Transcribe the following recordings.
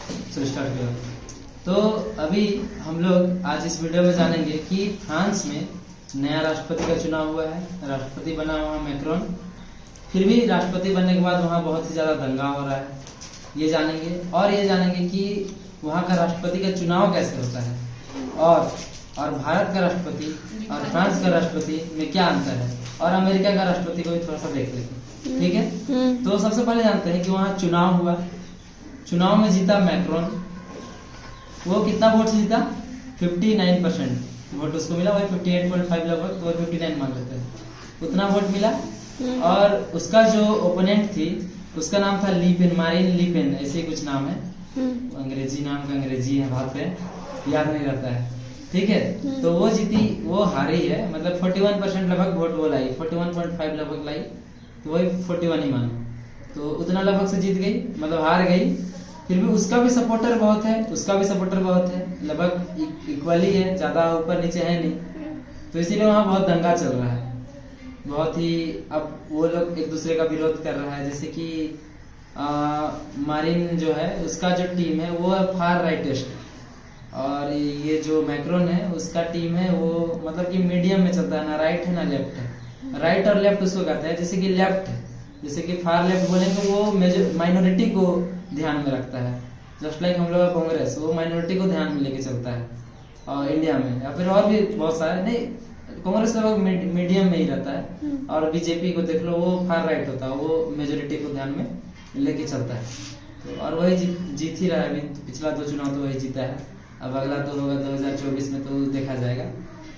चलो स्टार्ट करो। तो अभी हम लोग आज इस वीडियो में जानेंगे कि फ्रांस में नया राष्ट्रपति का चुनाव हुआ है, राष्ट्रपति बना हुआ मैक्रोन। फिर भी राष्ट्रपति बनने के बाद वहाँ बहुत ही ज़्यादा दंगा हो रहा है, ये जानेंगे। और ये जानेंगे कि वहाँ का राष्ट्रपति का चुनाव कैसे होता है, और भारत का राष्ट्रपति और फ्रांस का राष्ट्रपति में क्या अंतर है, और अमेरिका का राष्ट्रपति को भी थोड़ा सा देख लेंगे, ठीक है। तो सबसे पहले जानते हैं कि वहाँ चुनाव हुआ, चुनाव में जीता मैक्रोन। वो कितना वोट से जीता? 59% वोट उसको मिला, वही 58.5 लगभग, तो 59 मान लेते हैं, उतना वोट मिला। और उसका जो ओपोनेंट थी उसका नाम था लीपेन, मारिन लीपेन, ऐसे कुछ नाम है, अंग्रेजी नाम का अंग्रेजी है, बात पे याद नहीं रहता है, ठीक है। तो वो जीती, वो हारी है, मतलब 41% लगभग वोट वो लाई, 41.5 लगभग लाई, तो वही 41 ही मानो, तो उतना लगभग से जीत गई, मतलब हार गई। फिर भी उसका भी सपोर्टर बहुत है, उसका भी सपोर्टर बहुत है, लगभग इक्वली है, ज्यादा ऊपर नीचे है नहीं, तो इसीलिए वहाँ बहुत दंगा चल रहा है, बहुत ही। अब वो लोग एक दूसरे का विरोध कर रहा है, जैसे कि मारिन जो है उसका जो टीम है वो फार राइटेस्ट, और ये जो मैक्रोन है उसका टीम है वो मतलब कि मीडियम में चलता है, ना राइट है ना लेफ्ट है। राइट और लेफ्ट उसको कहते हैं, जैसे कि लेफ्ट है, जैसे कि फार लेफ्ट बोलेंगे वो माइनॉरिटी को ध्यान में रखता है, जस्ट लाइक हम लोग का कांग्रेस, वो माइनॉरिटी को ध्यान में लेके चलता है। और इंडिया में या फिर और भी बहुत सारे, नहीं कांग्रेस लगभग मीडियम में ही रहता है, और बीजेपी को देख लो वो फार राइट होता है, वो मेजोरिटी को ध्यान में लेके चलता है। तो और वही जीत ही रहा है अभी, पिछला 2 चुनाव तो वही जीता है, अब अगला तो होगा 2024 में, तो देखा जाएगा।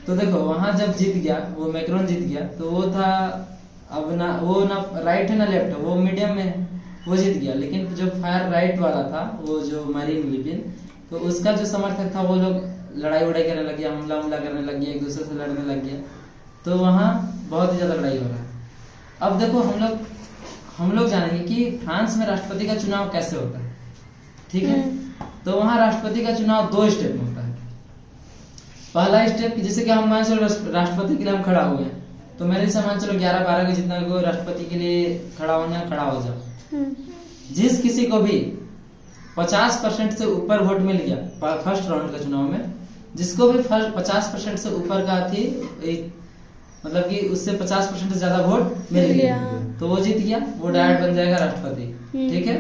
तो देखो वहां जब जीत गया, वो मैक्रोन जीत गया, तो वो था अब ना वो ना राइट है ना लेफ्ट है, वो मीडियम में है, वो जीत गया। लेकिन जो फार राइट वाला था, वो जो मारिन लीपेन, तो उसका जो समर्थक था वो लोग लड़ाई उड़ाई करने लग गया, हमला करने लग गया, एक दूसरे से लड़ने लग गया, तो वहाँ बहुत ही ज्यादा लड़ाई हो रहा है। अब देखो हम लोग जानेंगे कि फ्रांस में राष्ट्रपति का चुनाव कैसे होता है, ठीक है। तो वहाँ राष्ट्रपति का चुनाव 2 स्टेप में होता है। पहला स्टेप, जैसे कि हम मान चलो राष्ट्रपति के लिए हम खड़ा हुए हैं, तो मेरे से मान चलो 11-12 के जितना को राष्ट्रपति के लिए खड़ा होना, खड़ा हो जाओ। जिस किसी को भी 50% से ऊपर वोट मिल गया फर्स्ट राउंड का चुनाव में, जिसको भी 50% से ऊपर का थी, मतलब कि उससे 50% से ज्यादा वोट मिल गया, तो वो जीत गया, वो डायरेक्ट बन जाएगा राष्ट्रपति, ठीक है।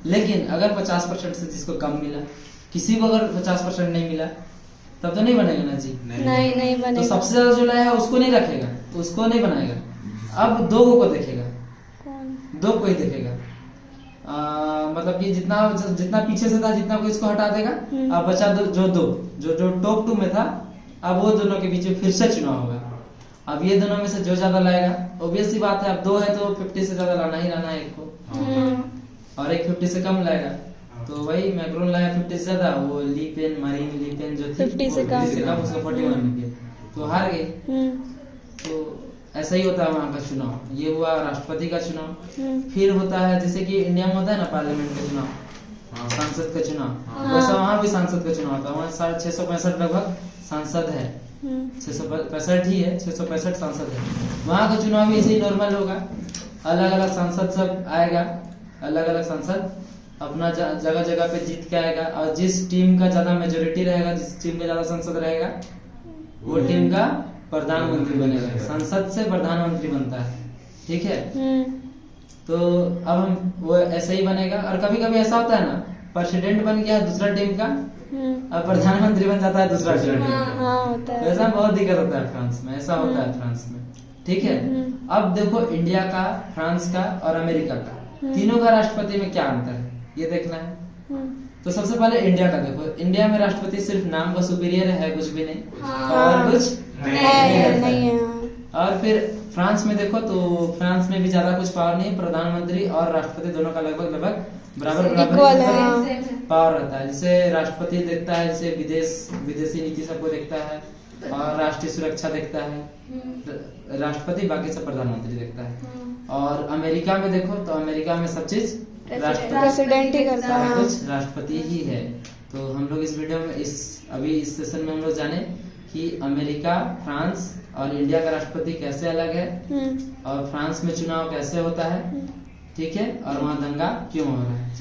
लेकिन अगर 50% से जिसको कम मिला, किसी को अगर 50% नहीं मिला, तब तो नहीं बनेगा ना जी, नहीं बनेगा। तो सबसे ज्यादा जो लाया है उसको नहीं रखेगा, उसको नहीं बनाएगा। अब 2 को देखेगा, 2 को ही देखेगा, मतलब कि जितना पीछे से था, जितना को इसको हटा देगा, अब बचा जो टॉप 2 में था, अब वो दोनों के बीच में फिर से चुनाव होगा। अब ये दोनों में से जो ज्यादा लाएगा, ऑब्वियस सी बात है, अब 2 है तो 50 से ज्यादा लाना ही लाना है एक को, और एक 50 से कम लाएगा, तो वही मैक्रोन लाया 50 से ज्यादा, वो लीपेन, मारिन लीपेन जो थी 50 से कम उसको 41 में किया, तो हार गए। तो ऐसा ही होता है वहाँ का चुनाव। ये हुआ राष्ट्रपति का चुनाव। फिर होता है जैसे कि इंडिया में होता है ना पार्लियामेंट का चुनाव, सांसद का चुनाव, वैसा वहाँ भी सांसद का चुनाव होता है। वहाँ 665 लगभग सांसद है, 665 ही है, 665 सांसद है। वहाँ का चुनाव भी ऐसे ही नॉर्मल होगा, अलग अलग सांसद सब आएगा, अलग अलग सांसद अपना जगह जगह पे जीत के आएगा, और जिस टीम का ज्यादा मेजोरिटी रहेगा, जिस टीम का ज्यादा सांसद रहेगा, वो टीम का प्रधानमंत्री बनेगा। संसद से प्रधानमंत्री बनता है, ठीक है। तो अब हम वो ऐसे ही बनेगा। और कभी कभी ऐसा होता है ना, प्रेसिडेंट बन गया दूसरा टीम का, और प्रधानमंत्री बन जाता है दूसरा टीम का, तो ऐसा बहुत दिक्कत होता है फ्रांस में, ऐसा होता है फ्रांस में, ठीक है। अब देखो इंडिया का, फ्रांस का और अमेरिका का, तीनों का राष्ट्रपति में क्या अंतर है, ये देखना है। तो सबसे पहले इंडिया का देखो, इंडिया में राष्ट्रपति सिर्फ नाम का सुपीरियर है, कुछ भी नहीं, और कुछ नहीं है। और फिर फ्रांस में देखो, तो फ्रांस में भी ज्यादा कुछ पावर नहीं है, प्रधानमंत्री और राष्ट्रपति दोनों का लगभग बराबर पावर रहता है। जैसे राष्ट्रपति देखता है, जैसे विदेशी नीति सबको देखता है, और राष्ट्रीय सुरक्षा देखता है राष्ट्रपति, बाकी सब प्रधानमंत्री देखता है। और अमेरिका में देखो, तो अमेरिका में सब चीज प्रेसिडेंट ही करता है, कुछ राष्ट्रपति ही है। तो हम लोग इस वीडियो में अभी इस सेशन में हम लोग जाने कि अमेरिका, फ्रांस और इंडिया का राष्ट्रपति कैसे अलग है, और फ्रांस में चुनाव कैसे होता है, ठीक है, और वहाँ दंगा क्यों हो रहा है।